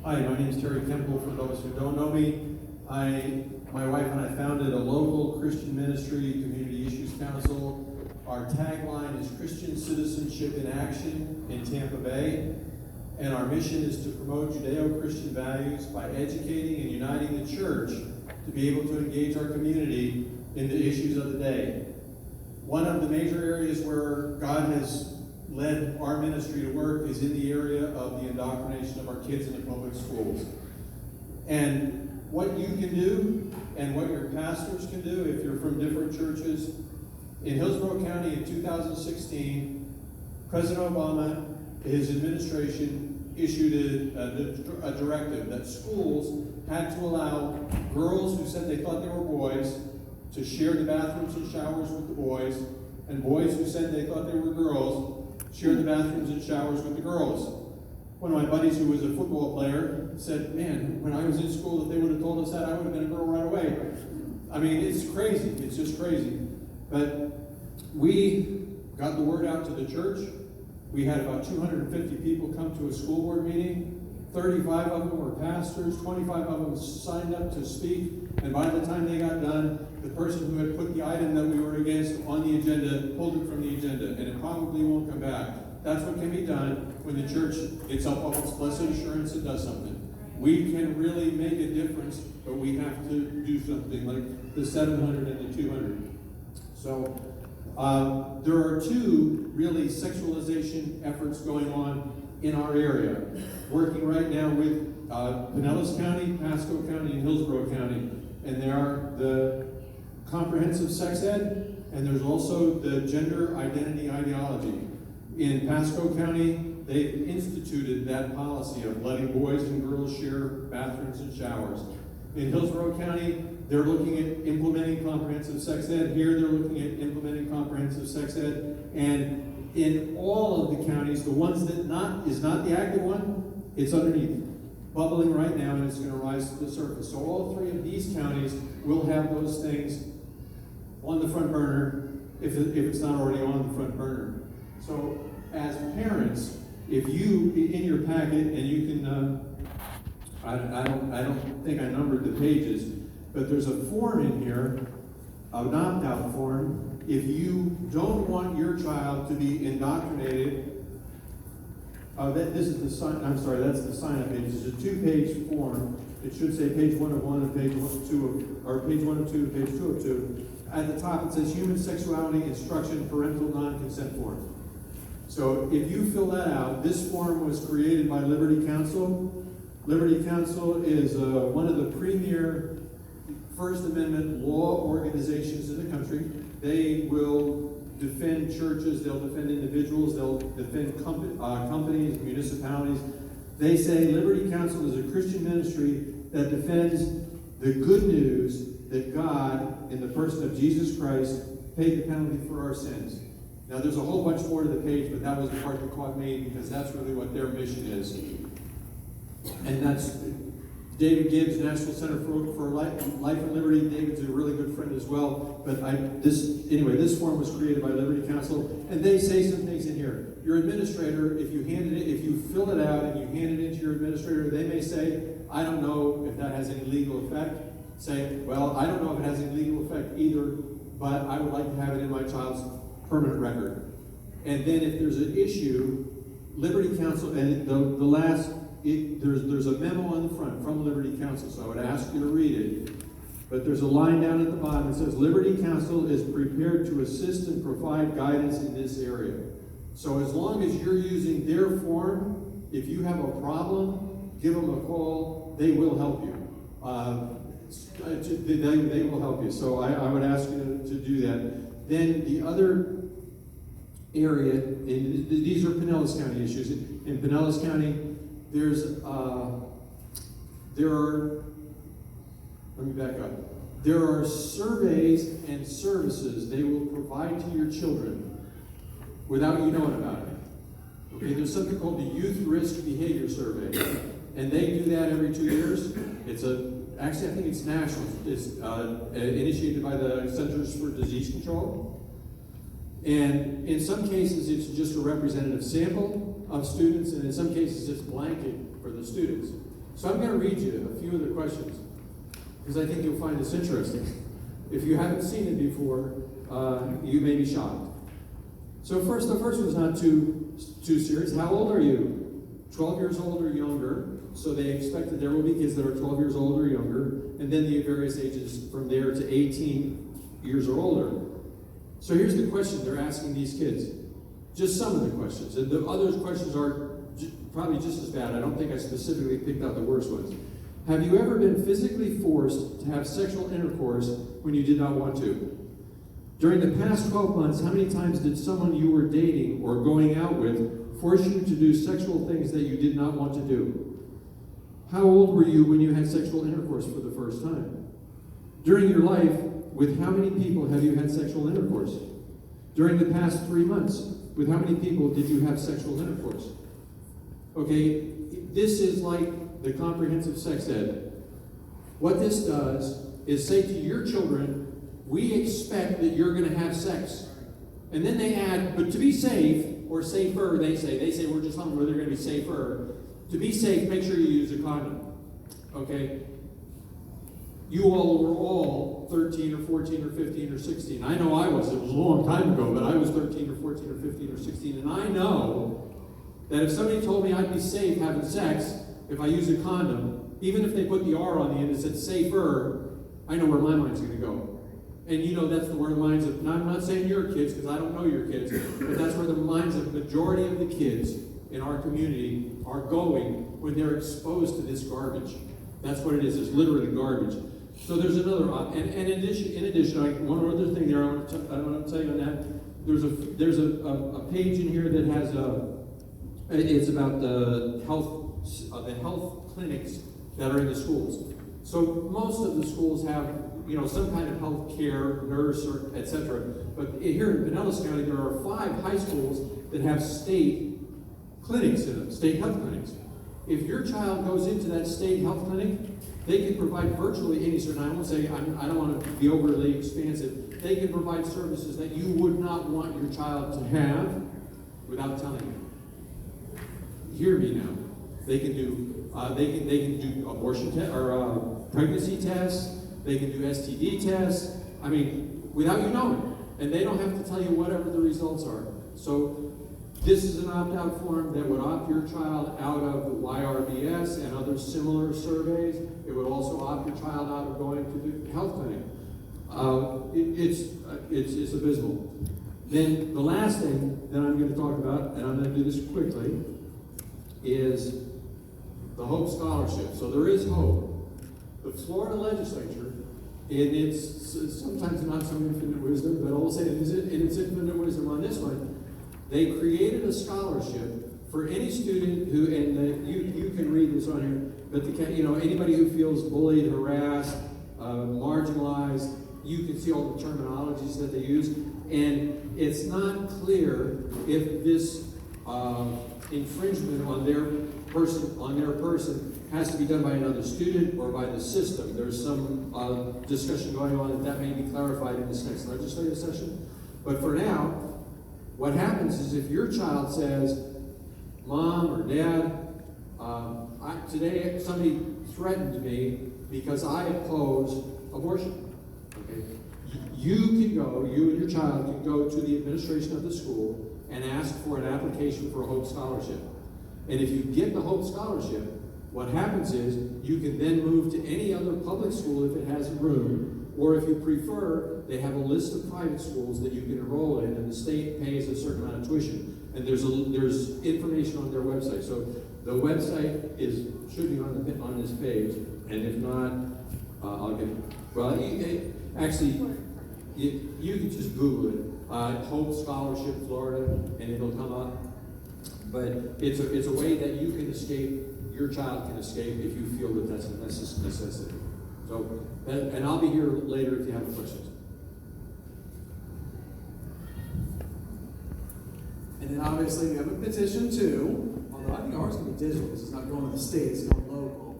Hi, my name is Terry Kemple. For those who don't know me, my wife and I founded a local Christian ministry, Community Issues Council. Our tagline is Christian Citizenship in Action in Tampa Bay. And our mission is to promote Judeo-Christian values by educating and uniting the church to be able to engage our community in the issues of the day. One of the major areas where God has led our ministry to work is in the area of the indoctrination of our kids in the public schools. And what you can do and what your pastors can do if you're from different churches, in Hillsborough County in 2016, President Obama, his administration, issued a directive that schools had to allow girls who said they thought they were boys to share the bathrooms and showers with the boys, and boys who said they thought they were girls share the bathrooms and showers with the girls. One of my buddies who was a football player said, man, when I was in school, if they would have told us that, I would have been a girl right away. I mean, it's crazy. It's just crazy. But we got the word out to the church. We had about 250 people come to a school board meeting. 35 of them were pastors, 25 of them signed up to speak, and by the time they got done, the person who had put the item that we were against on the agenda pulled it from the agenda, and it probably won't come back. That's what can be done when the church gets up off its blessed assurance and does something. We can really make a difference, but we have to do something like the 700 and the 200. So there are two really sexualization efforts going on in our area. Working right now with Pinellas County, Pasco County, and Hillsborough County. And there are the comprehensive sex ed, and there's also the gender identity ideology. In Pasco County, they've instituted that policy of letting boys and girls share bathrooms and showers. In Hillsborough County, they're looking at implementing comprehensive sex ed. Here, they're looking at implementing comprehensive sex ed. And in all of the counties, the ones that is not the active one, it's underneath, bubbling right now, and it's going to rise to the surface. So all three of these counties will have those things on the front burner if it's not already on the front burner. So as parents, if you, in your packet, and you can, I don't think I numbered the pages, but there's a form in here, an opt-out form. If you don't want your child to be indoctrinated, this is the sign. I'm sorry, that's the sign-up page. It's a 2-page form. It should say page 1 of 1 and page 1 of 2, or page 1 of 2 and page 2 of 2. At the top, it says Human Sexuality Instruction Parental Non-Consent Form. So if you fill that out, this form was created by Liberty Counsel. Liberty Counsel is one of the premier First Amendment law organizations in the country. They will defend churches, they'll defend individuals, they'll defend companies, municipalities. They say Liberty Counsel is a Christian ministry that defends the good news that God, in the person of Jesus Christ, paid the penalty for our sins. Now there's a whole bunch more to the page, but that was the part that caught me because that's really what their mission is. And that's David Gibbs, National Center for Life and Liberty. David's a really good friend as well. But this form was created by Liberty Counsel, and they say some things in here. Your administrator, if you fill it out and you hand it into your administrator, they may say, I don't know if that has any legal effect. Say, well, I don't know if it has any legal effect either, but I would like to have it in my child's permanent record. And then if there's an issue, Liberty Counsel, and there's a memo on the front from Liberty Counsel, so I would ask you to read it. But there's a line down at the bottom that says, Liberty Counsel is prepared to assist and provide guidance in this area. So as long as you're using their form, if you have a problem, give them a call. They will help you. They will help you. So I would ask you to do that. Then the other area, and these are Pinellas County issues. In Pinellas County, let me back up. There are surveys and services they will provide to your children without you knowing about it. Okay, there's something called the Youth Risk Behavior Survey, and they do that every 2 years. Actually, I think it's national. It's initiated by the Centers for Disease Control. And in some cases, it's just a representative sample of students, and in some cases, it's blanket for the students. So I'm going to read you a few of the questions, because I think you'll find this interesting. If you haven't seen it before, you may be shocked. So the first one's not too serious. How old are you? 12 years old or younger. So they expect that there will be kids that are 12 years old or younger, and then the various ages from there to 18 years or older. So here's the question they're asking these kids. Just some of the questions. And the other questions are probably just as bad. I don't think I specifically picked out the worst ones. Have you ever been physically forced to have sexual intercourse when you did not want to? During the past 12 months, how many times did someone you were dating or going out with force you to do sexual things that you did not want to do? How old were you when you had sexual intercourse for the first time? During your life, with how many people have you had sexual intercourse? During the past 3 months, with how many people did you have sexual intercourse? Okay, this is like the comprehensive sex ed. What this does is say to your children, we expect that you're going to have sex. And then they add, but to be safe, or safer, they say we're just telling them they're going to be safer. To be safe, make sure you use a condom. Okay? You all were all 13 or 14 or 15 or 16. I know I was. It was a long time ago, but I was 13 or 14 or 15 or 16. And I know that if somebody told me I'd be safe having sex if I use a condom, even if they put the R on the end and said safer, I know where my mind's going to go. And you know that's where the minds of, and I'm not saying your kids because I don't know your kids, but that's where the minds of the majority of the kids in our community are going when they're exposed to this garbage. That's what it is. It's literally garbage. So there's another, and in addition, one other thing there I want to tell you on that. There's a page in here that has it's about the health clinics that are in the schools. So most of the schools have some kind of health care, nurse, or etc. But here in Pinellas County, there are 5 high schools that have state clinics in them, state health clinics. If your child goes into that state health clinic, they can provide virtually any service. I won't say, I don't want to be overly expansive. They can provide services that you would not want your child to have without telling you. Hear me now. They can do abortion or pregnancy tests. They can do STD tests. I mean, without you knowing, and they don't have to tell you whatever the results are. So this is an opt-out form that would opt your child out of the YRBS and other similar surveys. It would also opt your child out of going to the health clinic. It's abysmal. Then the last thing that I'm going to talk about, and I'm going to do this quickly, is the Hope Scholarship. So there is hope. The Florida legislature, in its sometimes not so infinite wisdom, but I'll say in its infinite wisdom on this one, they created a scholarship for any student who, and you can read this on here, but anybody who feels bullied, harassed, marginalized, you can see all the terminologies that they use, and it's not clear if this infringement on their person has to be done by another student or by the system. There's some discussion going on that may be clarified in this next legislative session. But for now, what happens is if your child says, Mom or Dad, today somebody threatened me because I oppose abortion. Okay? You and your child can go to the administration of the school and ask for an application for a Hope Scholarship. And if you get the Hope Scholarship, what happens is you can then move to any other public school if it has room, or if you prefer, they have a list of private schools that you can enroll in, and the state pays a certain amount of tuition. And there's information on their website. So the website should be on this page, and if not, I'll get it. Well, you can just Google it, Hope Scholarship Florida, and it'll come up. But it's a way that you can escape. Your child can escape if you feel that that's a necessity. So, and I'll be here later if you have questions. And then obviously we have a petition too, although I think ours can be digital because it's not going to the state, it's going local.